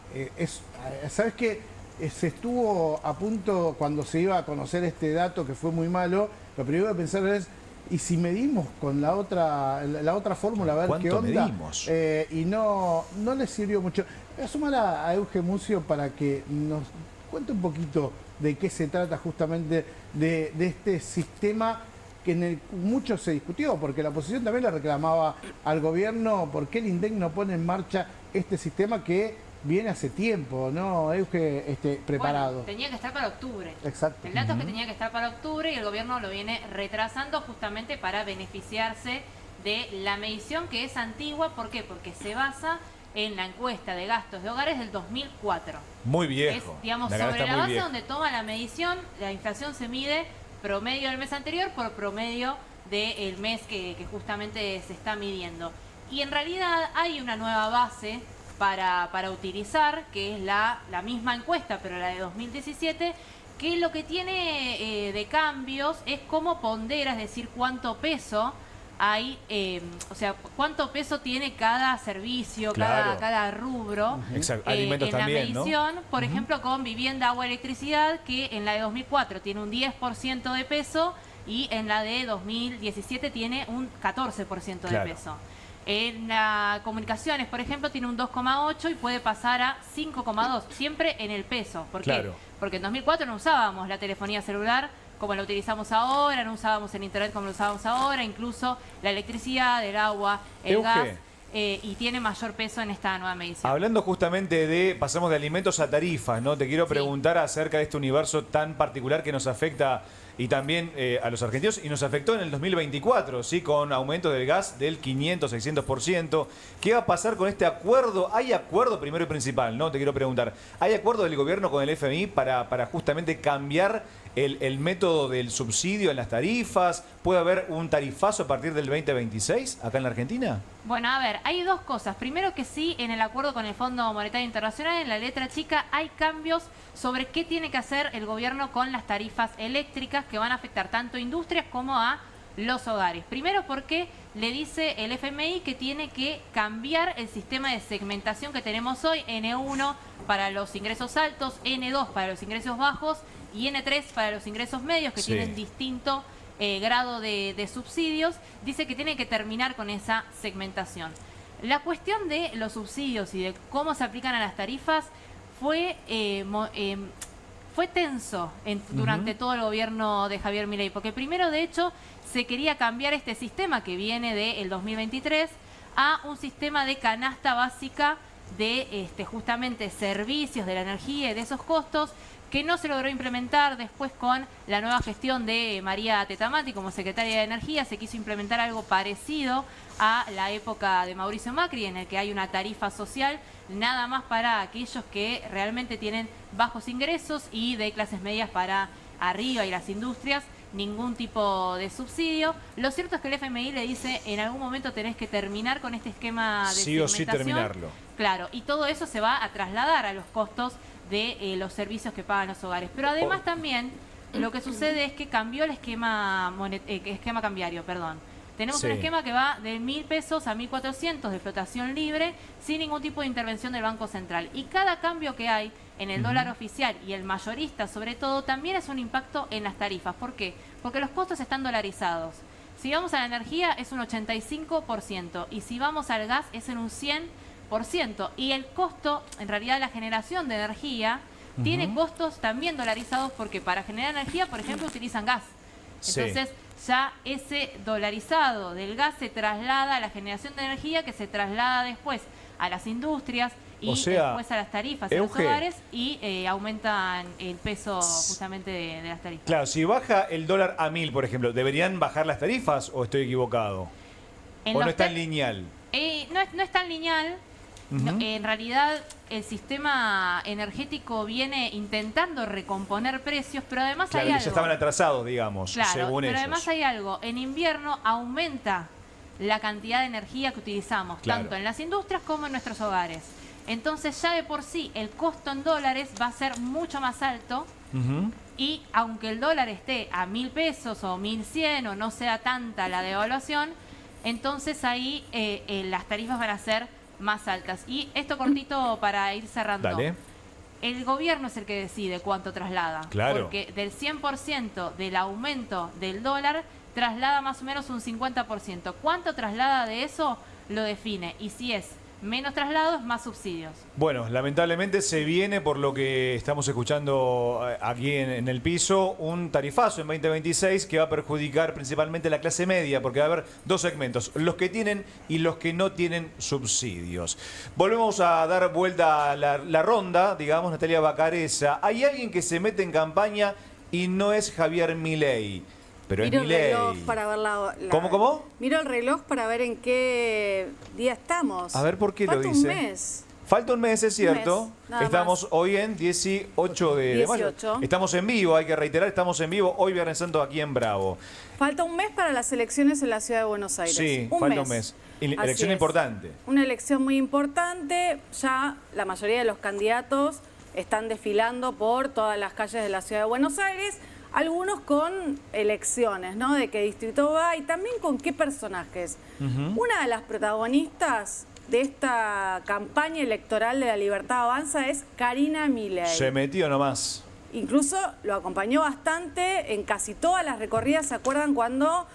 Speaker 3: ¿sabes qué? Se estuvo a punto, cuando se iba a conocer este dato que fue muy malo, lo primero que pensar es, ¿y si medimos con la otra fórmula, a ver qué onda?
Speaker 1: Medimos?
Speaker 3: Y no le sirvió mucho. Voy a sumar a Euge Mucio para que nos cuente un poquito de qué se trata justamente de este sistema que mucho se discutió, porque la oposición también le reclamaba al gobierno por qué el INDEC no pone en marcha este sistema que viene hace tiempo, ¿no, Euge, preparado?
Speaker 8: Bueno, tenía que estar para octubre.
Speaker 3: Exacto.
Speaker 8: El dato es que tenía que estar para octubre y el gobierno lo viene retrasando justamente para beneficiarse de la medición que es antigua. ¿Por qué? Porque se basa en la encuesta de gastos de hogares del 2004.
Speaker 1: Muy viejo.
Speaker 8: Es, digamos, sobre la base donde toma la medición, la inflación se mide promedio del mes anterior por promedio del mes que justamente se está midiendo. Y en realidad hay una nueva base para utilizar, que es la misma encuesta, pero la de 2017, que lo que tiene de cambios es cómo pondera, es decir, cuánto peso hay, o sea, cuánto peso tiene cada servicio,
Speaker 1: Claro.
Speaker 8: cada rubro.
Speaker 1: Exacto. Alimentos
Speaker 8: en
Speaker 1: también,
Speaker 8: la
Speaker 1: ¿no?
Speaker 8: medición, por ejemplo, con vivienda, agua, electricidad, que en la de 2004 tiene un 10% de peso y en la de 2017 tiene un 14%
Speaker 1: Claro.
Speaker 8: de peso. En las comunicaciones, por ejemplo, tiene un 2,8 y puede pasar a 5,2, siempre en el peso. ¿Por qué?
Speaker 1: Claro.
Speaker 8: Porque en 2004 no usábamos la telefonía celular como la utilizamos ahora, no usábamos el internet como lo usábamos ahora, incluso la electricidad, el agua, el
Speaker 1: Euge.
Speaker 8: gas, y tiene mayor peso en esta nueva medición.
Speaker 1: Hablando justamente de, pasamos de alimentos a tarifas, ¿no? Te quiero
Speaker 8: Sí.
Speaker 1: preguntar acerca de este universo tan particular que nos afecta y también a los argentinos y nos afectó en el 2024, ¿sí? Con aumento del gas del 500, 600%. ¿Qué va a pasar con este acuerdo? ¿Hay acuerdo, primero y principal, no? Te quiero preguntar. ¿Hay acuerdo del gobierno con el FMI para justamente cambiar el método del subsidio en las tarifas? ¿Puede haber un tarifazo a partir del 2026 acá en la Argentina?
Speaker 8: Bueno, a ver, hay dos cosas. Primero que sí, en el acuerdo con el Fondo Monetario Internacional, en la letra chica, hay cambios sobre qué tiene que hacer el gobierno con las tarifas eléctricas que van a afectar tanto a industrias como a los hogares. Primero porque le dice el FMI que tiene que cambiar el sistema de segmentación que tenemos hoy, N1 para los ingresos altos, N2 para los ingresos bajos y N3 para los ingresos medios, que
Speaker 1: Sí.
Speaker 8: tienen distinto grado de subsidios. Dice que tiene que terminar con esa segmentación. La cuestión de los subsidios y de cómo se aplican a las tarifas fue tenso durante todo el gobierno de Javier Milei, porque primero, de hecho, se quería cambiar este sistema que viene del 2023 a un sistema de canasta básica de justamente servicios de la energía y de esos costos, que no se logró implementar. Después, con la nueva gestión de María Tetamati como secretaria de Energía, se quiso implementar algo parecido a la época de Mauricio Macri, en el que hay una tarifa social nada más para aquellos que realmente tienen bajos ingresos y de clases medias para arriba, y las industrias ningún tipo de subsidio. Lo cierto es que el FMI le dice: en algún momento tenés que terminar con este esquema de
Speaker 1: Sí o sí
Speaker 8: segmentación.
Speaker 1: terminarlo.
Speaker 8: Claro, y todo eso se va a trasladar a los costos de los servicios que pagan los hogares. Pero además también lo que sucede es que cambió el esquema cambiario, perdón. Tenemos
Speaker 1: Sí.
Speaker 8: un esquema que va de 1.000 pesos a 1.400 de flotación libre, sin ningún tipo de intervención del Banco Central. Y cada cambio que hay en el dólar oficial y el mayorista, sobre todo, también es un impacto en las tarifas. ¿Por qué? Porque los costos están dolarizados. Si vamos a la energía es un 85% y si vamos al gas es en un 100%. Y el costo, en realidad la generación de energía, tiene costos también dolarizados, porque para generar energía, por ejemplo, utilizan gas.
Speaker 1: Sí.
Speaker 8: Entonces, ya ese dolarizado del gas se traslada a la generación de energía, que se traslada después a las industrias y
Speaker 1: O sea,
Speaker 8: después a las tarifas en los
Speaker 1: Euge,
Speaker 8: hogares, y aumentan el peso justamente de las tarifas.
Speaker 1: Claro, si baja el dólar a 1.000, por ejemplo, ¿deberían bajar las tarifas o estoy equivocado?
Speaker 8: En
Speaker 1: ¿O no
Speaker 8: los
Speaker 1: es tan
Speaker 8: te-
Speaker 1: lineal?
Speaker 8: no es tan lineal. No, en realidad el sistema energético viene intentando recomponer precios, pero además
Speaker 1: Claro,
Speaker 8: hay
Speaker 1: que
Speaker 8: algo.
Speaker 1: ya estaban atrasados, digamos,
Speaker 8: Claro,
Speaker 1: según
Speaker 8: pero
Speaker 1: ellos.
Speaker 8: además hay algo. En invierno aumenta la cantidad de energía que utilizamos,
Speaker 1: Claro.
Speaker 8: tanto en las industrias como en nuestros hogares. Entonces ya de por sí el costo en dólares va a ser mucho más alto,
Speaker 1: Ujú.
Speaker 8: y aunque el dólar esté a 1.000 pesos o 1.100 o no sea tanta la devaluación, entonces ahí las tarifas van a ser más altas. Y esto cortito para ir cerrando.
Speaker 1: Dale.
Speaker 8: El gobierno es el que decide cuánto traslada.
Speaker 1: Claro.
Speaker 8: Porque del 100% del aumento del dólar, traslada más o menos un 50%. ¿Cuánto traslada de eso? Lo define. Y si es menos traslados, más subsidios.
Speaker 1: Bueno, lamentablemente se viene, por lo que estamos escuchando aquí en el piso, un tarifazo en 2026 que va a perjudicar principalmente la clase media, porque va a haber dos segmentos, los que tienen y los que no tienen subsidios. Volvemos a dar vuelta a la ronda, digamos, Natalia Bacareza. Hay alguien que se mete en campaña y no es Javier Milei. Pero
Speaker 9: Miro
Speaker 1: es Milei.
Speaker 9: el reloj para ver
Speaker 1: ¿Cómo?
Speaker 9: Miro el reloj para ver en qué día estamos.
Speaker 1: A ver por qué
Speaker 9: Falta
Speaker 1: lo dice.
Speaker 9: un mes.
Speaker 1: Falta un mes, es cierto.
Speaker 9: nada
Speaker 1: Estamos
Speaker 9: más.
Speaker 1: hoy en 18 de mayo.
Speaker 9: 18.
Speaker 1: Estamos en vivo, hay que reiterar, estamos en vivo hoy Viernes Santo aquí en Bravo.
Speaker 9: Falta un mes para las elecciones en la ciudad de Buenos Aires.
Speaker 1: Sí, falta un mes.
Speaker 9: Así
Speaker 1: Elección
Speaker 9: es.
Speaker 1: importante.
Speaker 9: Una elección muy importante. Ya la mayoría de los candidatos están desfilando por todas las calles de la ciudad de Buenos Aires. Algunos con elecciones, ¿no? De qué distrito va y también con qué personajes. Una de las protagonistas de esta campaña electoral de La Libertad Avanza es Karina Milei.
Speaker 1: Se metió nomás.
Speaker 9: Incluso lo acompañó bastante en casi todas las recorridas. ¿Se acuerdan cuando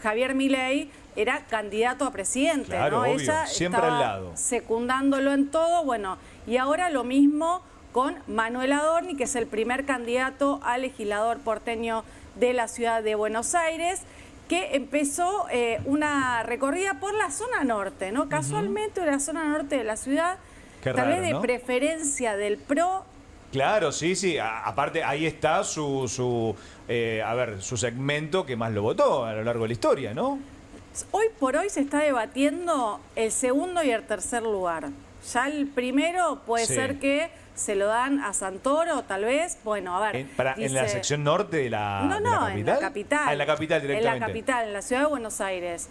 Speaker 9: Javier Milei era candidato a presidente?
Speaker 1: Claro,
Speaker 9: ¿no?
Speaker 1: obvio,
Speaker 9: Ella
Speaker 1: siempre
Speaker 9: estaba
Speaker 1: al lado.
Speaker 9: secundándolo en todo. Bueno, y ahora lo mismo con Manuel Adorni, que es el primer candidato a legislador porteño de la ciudad de Buenos Aires, que empezó una recorrida por la zona norte, ¿no? Casualmente la zona norte de la ciudad,
Speaker 1: Qué
Speaker 9: tal vez
Speaker 1: raro,
Speaker 9: de
Speaker 1: ¿no?
Speaker 9: preferencia del PRO.
Speaker 1: Claro, sí. Aparte, ahí está su segmento que más lo votó a lo largo de la historia, ¿no?
Speaker 9: Hoy por hoy se está debatiendo el segundo y el tercer lugar. Ya el primero puede
Speaker 1: Sí.
Speaker 9: ser que se lo dan a Santoro, tal vez. Bueno, a ver.
Speaker 1: En la sección norte de la,
Speaker 9: No,
Speaker 1: de la capital.
Speaker 9: en la capital.
Speaker 1: Ah, en la capital directamente.
Speaker 9: En la capital, en la ciudad de Buenos Aires.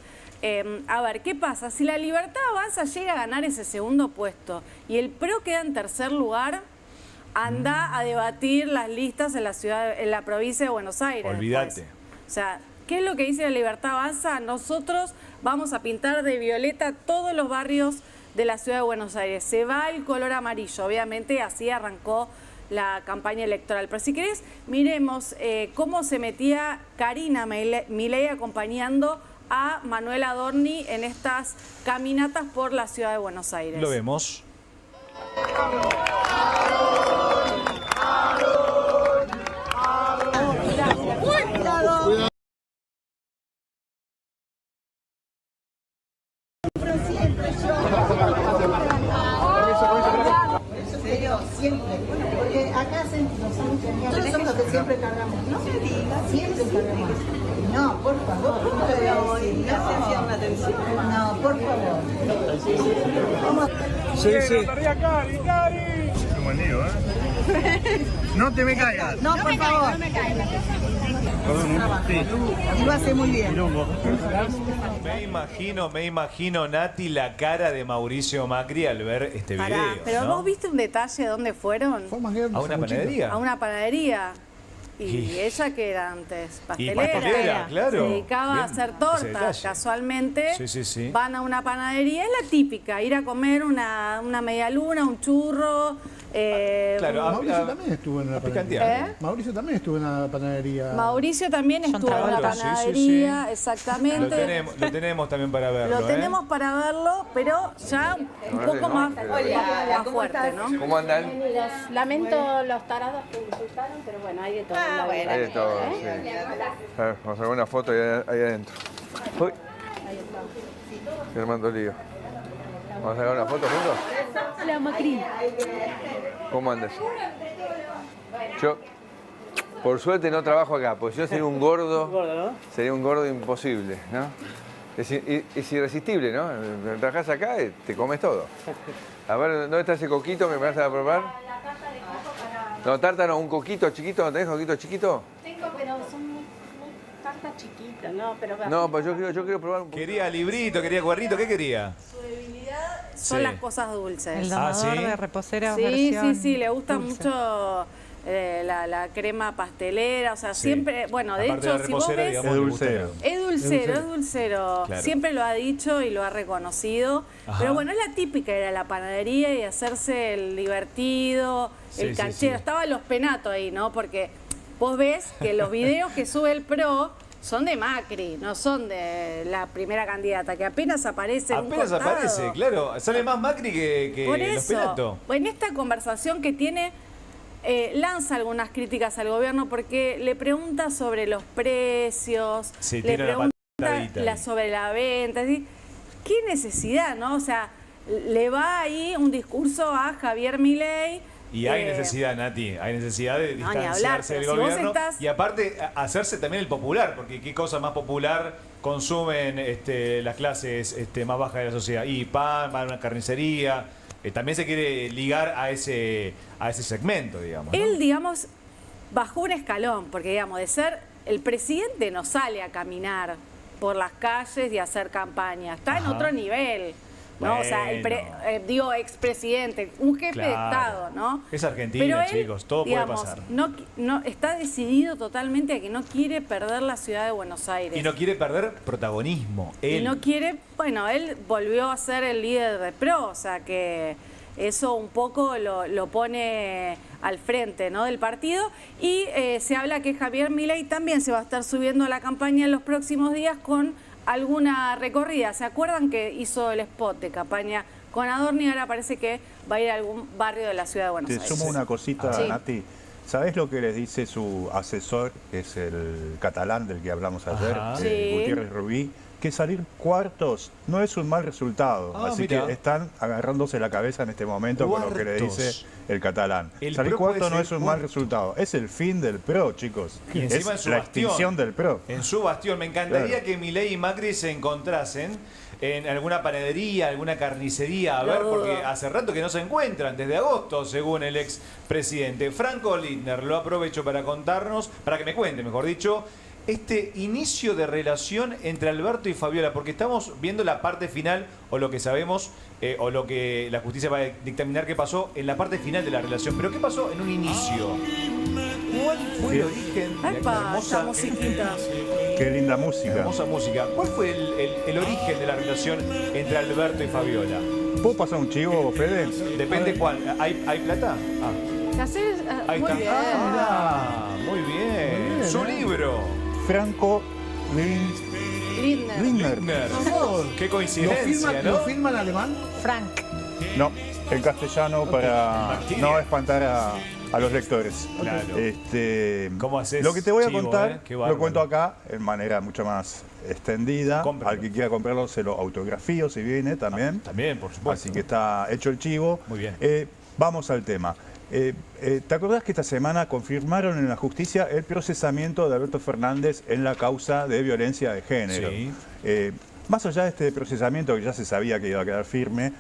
Speaker 9: A ver, ¿qué pasa? Si la Libertad Avanza llega a ganar ese segundo puesto y el PRO queda en tercer lugar, anda a debatir las listas en la ciudad, en la provincia de Buenos Aires.
Speaker 1: Olvídate.
Speaker 9: Después. O sea, ¿qué es lo que dice la Libertad Avanza? Nosotros vamos a pintar de violeta todos los barrios de la ciudad de Buenos Aires. Se va el color amarillo, obviamente así arrancó la campaña electoral. Pero si querés, miremos cómo se metía Karina Milei acompañando a Manuel Adorni en estas caminatas por la ciudad de Buenos Aires.
Speaker 1: Lo vemos.
Speaker 10: Siempre, porque acá nosotros somos los que siempre cargamos. No me digas, siempre cargamos. No, por favor, ¿cómo te voy a decir? No, por favor.
Speaker 11: Sí. Qué buen lío, ¿eh? No te me caigas.
Speaker 10: No, por favor.
Speaker 11: Perdón, sí.
Speaker 10: Lo hace muy bien.
Speaker 1: Me imagino, Nati, la cara de Mauricio Macri al ver este
Speaker 9: Pará,
Speaker 1: video.
Speaker 9: pero
Speaker 1: ¿no?
Speaker 9: ¿vos viste un detalle de dónde fueron?
Speaker 1: ¿A una panadería?
Speaker 9: A una panadería. Y
Speaker 1: Y-
Speaker 9: ella que era antes pastelera,
Speaker 1: pastelera, claro.
Speaker 9: se dedicaba a
Speaker 1: Bien,
Speaker 9: hacer
Speaker 1: ese
Speaker 9: tortas.
Speaker 1: detalle.
Speaker 9: Casualmente
Speaker 1: Sí.
Speaker 9: van a una panadería, es la típica, ir a comer una media luna, un churro.
Speaker 1: Claro,
Speaker 3: Mauricio también estuvo en la
Speaker 1: picantear.
Speaker 3: panadería.
Speaker 9: ¿Eh?
Speaker 3: Mauricio también estuvo en la panadería.
Speaker 9: Mauricio también estuvo en la
Speaker 1: Travolta.
Speaker 9: panadería,
Speaker 1: Sí.
Speaker 9: exactamente.
Speaker 1: Lo tenemos también para verlo.
Speaker 9: Lo tenemos para verlo, pero ya un poco más fuerte, ¿no?
Speaker 12: ¿Cómo andan?
Speaker 13: Lamento los tarados que insultaron, pero bueno, hay de todo. en la vida.
Speaker 12: Hay de todo, sí. A ver, vamos a sacar una foto ahí adentro. Uy. Estoy armando lío. ¿Vamos a sacar una foto juntos?
Speaker 13: Hola, Macri.
Speaker 12: ¿Cómo andas? Yo, por suerte, no trabajo acá, porque si no sería un gordo. Sería un gordo imposible, ¿no? Es irresistible, ¿no? Trabajás acá y te comes todo. A ver, ¿dónde está ese coquito? ¿Me vas a probar? No, tártaro, un coquito chiquito. ¿No tenés coquito chiquito?
Speaker 13: Tengo, pero son muy tartas chiquitas, ¿no? Pero
Speaker 12: No, pues yo quiero probar un poquito.
Speaker 1: Quería librito, quería cuernito, ¿qué quería?
Speaker 9: Su debilidad son
Speaker 1: Sí.
Speaker 9: las cosas dulces.
Speaker 5: El domador de reposeras versión
Speaker 9: Sí, le gusta
Speaker 5: dulce.
Speaker 9: mucho la crema pastelera, o sea, siempre, bueno, de
Speaker 1: Aparte de
Speaker 9: hecho,
Speaker 1: la
Speaker 9: si vos
Speaker 1: reposera,
Speaker 9: ves...
Speaker 1: digamos, le gusta la-
Speaker 9: Es dulcero.
Speaker 1: Claro.
Speaker 9: Siempre lo ha dicho y lo ha reconocido.
Speaker 1: Ajá.
Speaker 9: Pero bueno, es la típica, era la panadería y hacerse el divertido,
Speaker 1: Sí,
Speaker 9: el
Speaker 1: sí,
Speaker 9: canchero.
Speaker 1: sí.
Speaker 9: Estaban los penatos ahí, ¿no? Porque vos ves que los videos que sube el PRO son de Macri, no son de la primera candidata, que apenas aparece en un costado.
Speaker 1: Aparece, claro. Sale más Macri que
Speaker 9: Por
Speaker 1: los Pelato.
Speaker 9: en esta conversación que tiene, lanza algunas críticas al gobierno porque le pregunta sobre los precios, le pregunta sobre la venta, es decir, ¿qué necesidad, no? O sea, le va ahí un discurso a Javier Milei.
Speaker 1: Y hay necesidad, Nati, hay necesidad de distanciarse del gobierno y aparte hacerse también el popular, porque qué cosa más popular consumen las clases más bajas de la sociedad. Y pan, van a una carnicería, también se quiere ligar a ese segmento, digamos, ¿no?
Speaker 9: Él, digamos, bajó un escalón, porque, digamos, de ser el presidente no sale a caminar por las calles y a hacer campaña, está en otro nivel. ¿No? O sea, digo, expresidente, un jefe de Estado, ¿no?
Speaker 1: Es Argentina, pero él, chicos, todo
Speaker 9: digamos,
Speaker 1: puede pasar.
Speaker 9: No, está decidido totalmente a que no quiere perder la ciudad de Buenos Aires.
Speaker 1: Y no quiere perder protagonismo. Él.
Speaker 9: Y no quiere, bueno, él volvió a ser el líder de PRO, o sea que eso un poco lo pone al frente, ¿no?, del partido. Y se habla que Javier Milei también se va a estar subiendo a la campaña en los próximos días con alguna recorrida. ¿Se acuerdan que hizo el spot de campaña con Adorni? Ahora parece que va a ir a algún barrio de la ciudad de Buenos Aires.
Speaker 4: Te sumo una cosita, Nati. ¿Sabés lo que les dice su asesor, que es el catalán del que hablamos ayer, Gutiérrez Rubí? Que salir cuartos no es un mal resultado. Así que están agarrándose la cabeza en este momento con lo que le dice el catalán. Salir cuarto no es un mal resultado. Es el fin del PRO, chicos.
Speaker 1: Y encima
Speaker 4: es la extinción del PRO.
Speaker 1: En su bastión. Me encantaría que Milei y Macri se encontrasen en alguna panadería, alguna carnicería, a ver, porque hace rato que no se encuentran, desde agosto, según el expresidente. Franco Lindner lo aprovecho para contarnos, para que me cuente, mejor dicho, este inicio de relación entre Alberto y Fabiola, porque estamos viendo la parte final, o lo que sabemos, o lo que la justicia va a dictaminar que pasó en la parte final de la relación. Pero ¿qué pasó en un inicio? ¿Cuál fue el origen de la hermosa
Speaker 9: musiquita?
Speaker 4: Qué linda música.
Speaker 1: Hermosa música. ¿Cuál fue el origen de la relación entre Alberto y Fabiola?
Speaker 4: ¿Puedo pasar un chivo, Fede?
Speaker 1: Depende cuál. ¿Hay plata? Ahí
Speaker 9: muy
Speaker 1: está.
Speaker 9: bien.
Speaker 1: Muy bien. Su libro.
Speaker 4: Franco
Speaker 9: Lindner.
Speaker 1: Qué coincidencia, ¿no?
Speaker 3: ¿Lo firma en alemán?
Speaker 5: Frank.
Speaker 4: No, en castellano para no espantar a los lectores.
Speaker 1: Claro. ¿Cómo haces?
Speaker 4: Lo que te voy a
Speaker 1: chivo,
Speaker 4: contar,
Speaker 1: Qué
Speaker 4: lo cuento acá en manera mucho más extendida.
Speaker 1: Cómpralo.
Speaker 4: Al que quiera comprarlo se lo autografío si viene también.
Speaker 1: También, por supuesto.
Speaker 4: Así que está hecho el chivo.
Speaker 1: Muy bien.
Speaker 4: Vamos al tema. ¿Te acordás que esta semana confirmaron en la justicia el procesamiento de Alberto Fernández en la causa de violencia de género?
Speaker 1: Sí.
Speaker 4: Más allá de este procesamiento que ya se sabía que iba a quedar firme,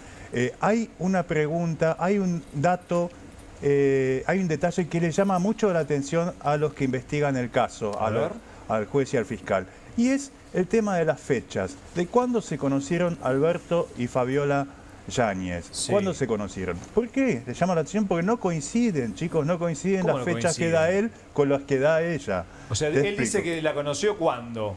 Speaker 4: hay una pregunta, hay un dato, hay un detalle que le llama mucho la atención a los que investigan el caso, al juez y al fiscal. Y es el tema de las fechas, de cuándo se conocieron Alberto y Fabiola Yáñez.
Speaker 1: Sí.
Speaker 4: ¿Cuándo se conocieron? ¿Por qué? Le llama la atención porque no coinciden, chicos, no coinciden las fechas que da él con las que da ella.
Speaker 1: O sea, él dice que la conoció ¿cuándo?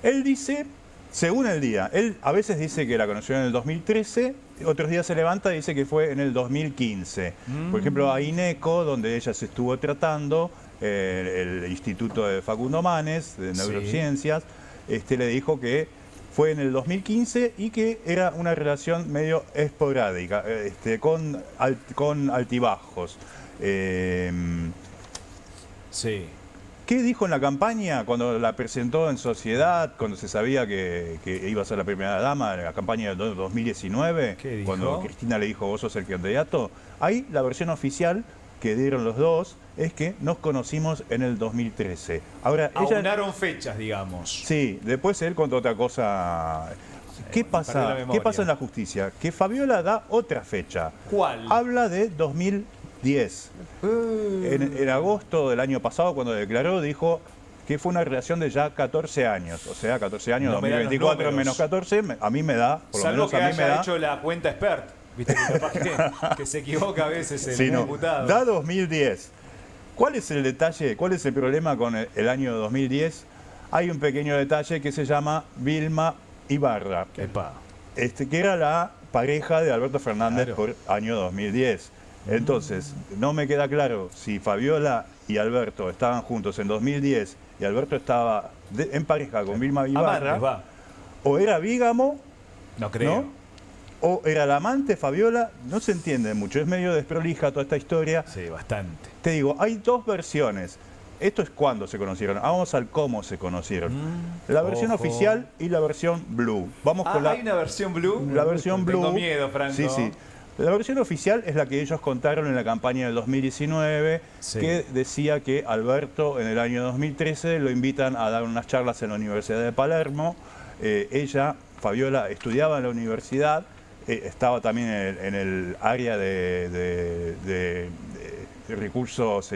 Speaker 4: Él dice, según el día, él a veces dice que la conoció en el 2013, otros días se levanta y dice que fue en el 2015. Por ejemplo, a INECO, donde ella se estuvo tratando, el Instituto de Facundo Manes, de Neurociencias, le dijo que fue en el 2015 y que era una relación medio esporádica, con altibajos.
Speaker 1: Sí.
Speaker 4: ¿Qué dijo en la campaña cuando la presentó en sociedad, cuando se sabía que iba a ser la primera dama en la campaña del 2019?
Speaker 1: ¿Qué dijo?
Speaker 4: Cuando Cristina le dijo, vos sos el candidato. Ahí la versión oficial que dieron los dos es que nos conocimos en el 2013. Ahora,
Speaker 1: aunaron fechas, digamos.
Speaker 4: Sí, después él contó otra cosa. ¿Qué pasa en la justicia? Que Fabiola da otra fecha.
Speaker 1: ¿Cuál?
Speaker 4: Habla de 2010. En agosto del año pasado, cuando declaró, dijo que fue una relación de ya 14 años. O sea, 14 años, no 2024 menos 14, a mí me da, por lo menos a mí me da.
Speaker 1: Haya hecho la cuenta expert. Viste que capaz que se equivoca a veces el diputado.
Speaker 4: Da 2010. ¿Cuál es el detalle? ¿Cuál es el problema con el año 2010? Hay un pequeño detalle que se llama Vilma Ibarra, que era la pareja de Alberto Fernández por año 2010. Entonces, no me queda claro si Fabiola y Alberto estaban juntos en 2010 y Alberto estaba en pareja con Vilma Ibarra, o era bígamo,
Speaker 1: no creo,
Speaker 4: ¿no? O era la amante Fabiola, no se entiende mucho, es medio desprolija toda esta historia.
Speaker 1: Sí, bastante.
Speaker 4: Te digo, hay dos versiones. Esto es cuando se conocieron. Vamos al cómo se conocieron. La versión oficial y la versión blue. Vamos con
Speaker 1: ¿hay una versión blue?
Speaker 4: La versión blue.
Speaker 1: Tengo miedo, Franco.
Speaker 4: Sí, sí. La versión oficial es la que ellos contaron en la campaña del 2019, que decía que Alberto en el año 2013 lo invitan a dar unas charlas en la Universidad de Palermo. Ella, Fabiola, estudiaba en la universidad, estaba también en el área de recursos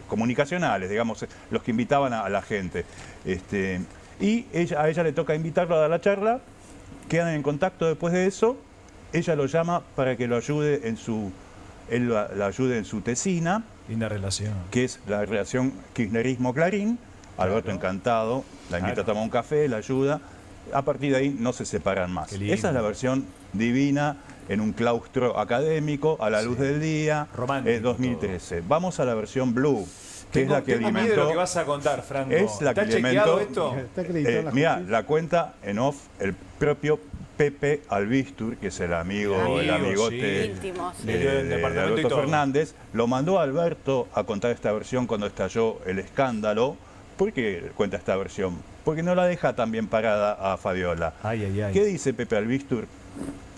Speaker 4: comunicacionales, digamos, los que invitaban a la gente. Y a ella le toca invitarlo a dar la charla. Quedan en contacto después de eso, ella lo llama para que lo ayude él la ayude en su tesina.
Speaker 1: Linda relación.
Speaker 4: Que es la relación kirchnerismo-Clarín. Alberto encantado, la invita a tomar un café, la ayuda. A partir de ahí no se separan más. Esa es la versión divina en un claustro académico, a la luz del día, 2013. Vamos a la versión blue. Que es la que alimentó.
Speaker 1: Miedo de lo que vas a contar, Franco.
Speaker 4: Es la que
Speaker 1: ¿Está chequeado esto?
Speaker 4: Mira, la cuenta en off el propio Pepe Albistur, que es el amigote de Alberto Fernández, lo mandó a Alberto a contar esta versión cuando estalló el escándalo. ¿Por qué cuenta esta versión? Porque no la deja tan bien parada a Fabiola. ¿Qué dice Pepe Albistur?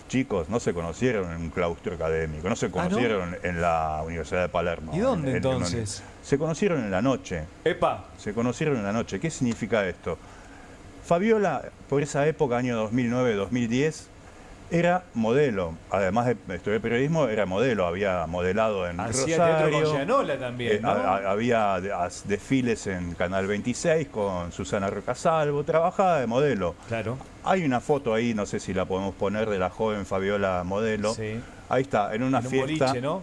Speaker 4: Chicos, no se conocieron en un claustro académico, no se conocieron en la Universidad de Palermo.
Speaker 1: ¿Y dónde entonces?
Speaker 4: Se conocieron en la noche.
Speaker 1: ¡Epa!
Speaker 4: Se conocieron en la noche. ¿Qué significa esto? Fabiola, por esa época, año 2009-2010, era modelo. Además de estudiar periodismo, era modelo. Había modelado en
Speaker 1: Hacía
Speaker 4: Rosario.
Speaker 1: teatro con Gianola también, ¿no?
Speaker 4: Había desfiles en Canal 26 con Susana Rocasalvo. Trabajaba de modelo.
Speaker 1: Claro.
Speaker 4: Hay una foto ahí, no sé si la podemos poner, de la joven Fabiola modelo.
Speaker 1: Sí.
Speaker 4: Ahí está, en una fiesta.
Speaker 1: Boliche, ¿no?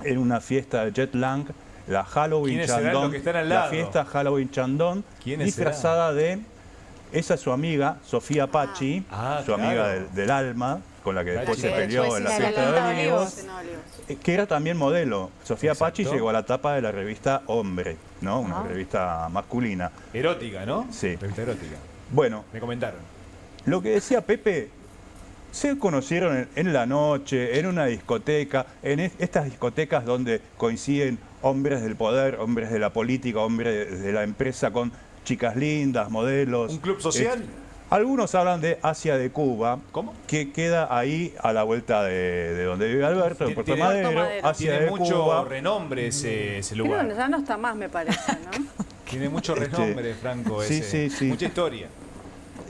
Speaker 4: En una fiesta de Jet Lang, la Halloween Chandon.
Speaker 1: Que están al
Speaker 4: la
Speaker 1: lado?
Speaker 4: fiesta Halloween Chandon, disfrazada de. Esa es su amiga, Sofía Pachi, su amiga del alma, con la que después se peleó en la fiesta de Olivos, que era también modelo. Sofía Pachi llegó a la tapa de la revista Hombre, ¿no? Una revista masculina.
Speaker 1: Erótica, ¿no?
Speaker 4: Sí.
Speaker 1: Revista erótica.
Speaker 4: Bueno.
Speaker 1: Me comentaron.
Speaker 4: Lo que decía Pepe, se conocieron en la noche, en una discoteca, en estas discotecas donde coinciden hombres del poder, hombres de la política, hombres de la empresa con chicas lindas, modelos.
Speaker 1: ¿Un club social?
Speaker 4: Algunos hablan de Asia de Cuba.
Speaker 1: ¿Cómo?
Speaker 4: Que queda ahí a la vuelta de donde vive Alberto, en Puerto Madero. Asia
Speaker 1: tiene
Speaker 4: de
Speaker 1: mucho
Speaker 4: Cuba.
Speaker 1: renombre ese lugar.
Speaker 9: Creo que ya no está más, me parece, ¿no?
Speaker 1: Tiene mucho renombre, Franco.
Speaker 4: Sí, sí.
Speaker 1: Mucha historia.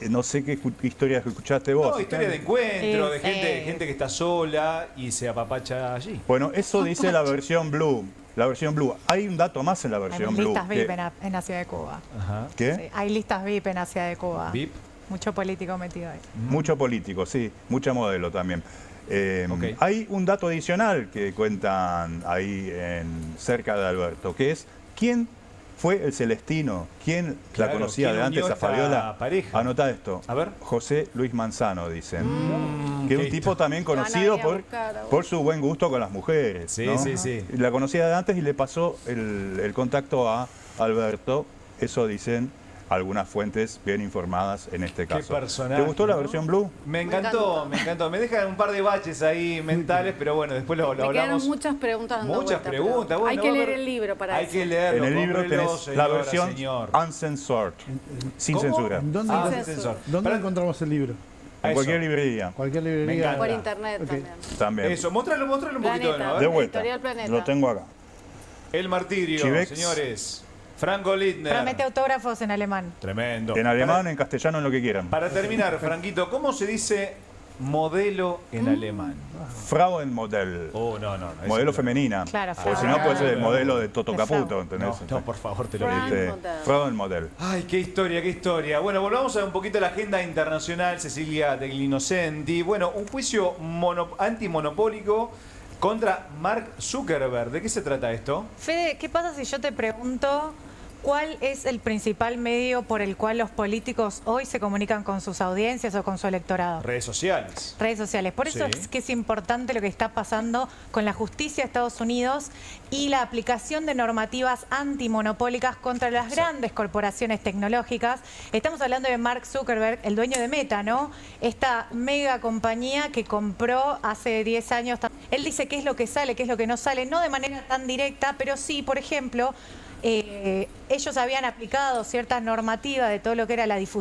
Speaker 4: No sé qué historias escuchaste vos.
Speaker 1: No, historia de encuentro, de gente que está sola y se apapacha allí.
Speaker 4: Bueno, eso dice la versión blue. La versión blue. Hay un dato más en la versión
Speaker 5: hay
Speaker 4: blue.
Speaker 5: listas VIP en Asia de Cuba.
Speaker 1: Ajá.
Speaker 4: ¿Qué?
Speaker 5: Sí, hay listas VIP en Asia de Cuba.
Speaker 1: ¿VIP?
Speaker 5: Mucho político metido ahí.
Speaker 4: Mucho político, sí. Mucha modelo también. Hay un dato adicional que cuentan ahí cerca de Alberto, que es ¿quién fue el Celestino? ¿Quién la conocía
Speaker 1: ¿quién
Speaker 4: de antes
Speaker 1: unió
Speaker 4: a Fabiola?
Speaker 1: esta pareja?
Speaker 4: Anota esto.
Speaker 1: A ver.
Speaker 4: José Luis Manzano, dicen. Que es un tipo también
Speaker 9: Van a
Speaker 4: conocido
Speaker 9: ir a buscar a vos.
Speaker 4: por su buen gusto con las mujeres.
Speaker 1: Sí,
Speaker 4: ¿no?
Speaker 1: sí.
Speaker 4: La conocía de antes y le pasó el contacto a Alberto. Eso dicen algunas fuentes bien informadas en este caso.
Speaker 1: Qué personaje.
Speaker 4: ¿Te gustó la versión blue?
Speaker 1: Me encantó. Me dejan un par de baches ahí mentales, pero bueno, después lo
Speaker 9: Me
Speaker 1: hablamos.
Speaker 9: quedaron muchas preguntas dando
Speaker 1: Muchas
Speaker 9: vuelta,
Speaker 1: preguntas.
Speaker 9: pero
Speaker 1: Bueno,
Speaker 9: hay que
Speaker 1: va a
Speaker 9: leer
Speaker 1: haber-
Speaker 9: el libro para
Speaker 1: Hay
Speaker 9: eso.
Speaker 1: que leerlo.
Speaker 4: En el libro
Speaker 1: cómprelo,
Speaker 4: tenés
Speaker 1: señora,
Speaker 4: la versión
Speaker 1: señor.
Speaker 4: uncensored, sin
Speaker 1: ¿Cómo?
Speaker 4: censura.
Speaker 3: ¿Dónde, ¿dónde encontramos el libro?
Speaker 4: En cualquier librería.
Speaker 3: Cualquier
Speaker 1: Me
Speaker 3: librería.
Speaker 1: encanta.
Speaker 9: Por internet también.
Speaker 4: También.
Speaker 1: Eso, mostralo un poquito.
Speaker 9: Planeta.
Speaker 1: ¿no? A
Speaker 4: De
Speaker 1: ver.
Speaker 4: vuelta.
Speaker 9: Editorial Planeta.
Speaker 4: Lo tengo acá.
Speaker 1: El martirio,
Speaker 4: Chivex.
Speaker 1: señores. Franco Littner.
Speaker 5: Promete autógrafos en alemán.
Speaker 1: Tremendo.
Speaker 4: En alemán, en castellano, en lo que quieran.
Speaker 1: Para terminar, Franquito, ¿cómo se dice modelo en alemán?
Speaker 4: Frauenmodell.
Speaker 1: Oh, no.
Speaker 4: Modelo femenina.
Speaker 5: Claro,
Speaker 4: Porque si no puede ser el modelo de Toto
Speaker 5: De
Speaker 4: Caputo,
Speaker 5: Frau.
Speaker 4: ¿entendés?
Speaker 1: No, por favor, te lo pido.
Speaker 9: Frauenmodell.
Speaker 4: Frauenmodell.
Speaker 1: Ay, qué historia, qué historia. Bueno, volvamos a un poquito a la agenda internacional, Cecilia Degli Innocenti. Bueno, un juicio antimonopólico contra Mark Zuckerberg. ¿De qué se trata esto?
Speaker 5: Fede, ¿qué pasa si yo te pregunto ¿cuál es el principal medio por el cual los políticos hoy se comunican con sus audiencias o con su electorado?
Speaker 1: Redes sociales.
Speaker 5: Redes sociales. Por eso
Speaker 1: Sí.
Speaker 5: es que es importante lo que está pasando con la justicia de Estados Unidos y la aplicación de normativas antimonopólicas contra las grandes corporaciones tecnológicas. Estamos hablando de Mark Zuckerberg, el dueño de Meta, ¿no? Esta mega compañía que compró hace 10 años. Él dice qué es lo que sale, qué es lo que no sale, no de manera tan directa, pero sí, por ejemplo, ellos habían aplicado ciertas normativas de todo lo que era la difusión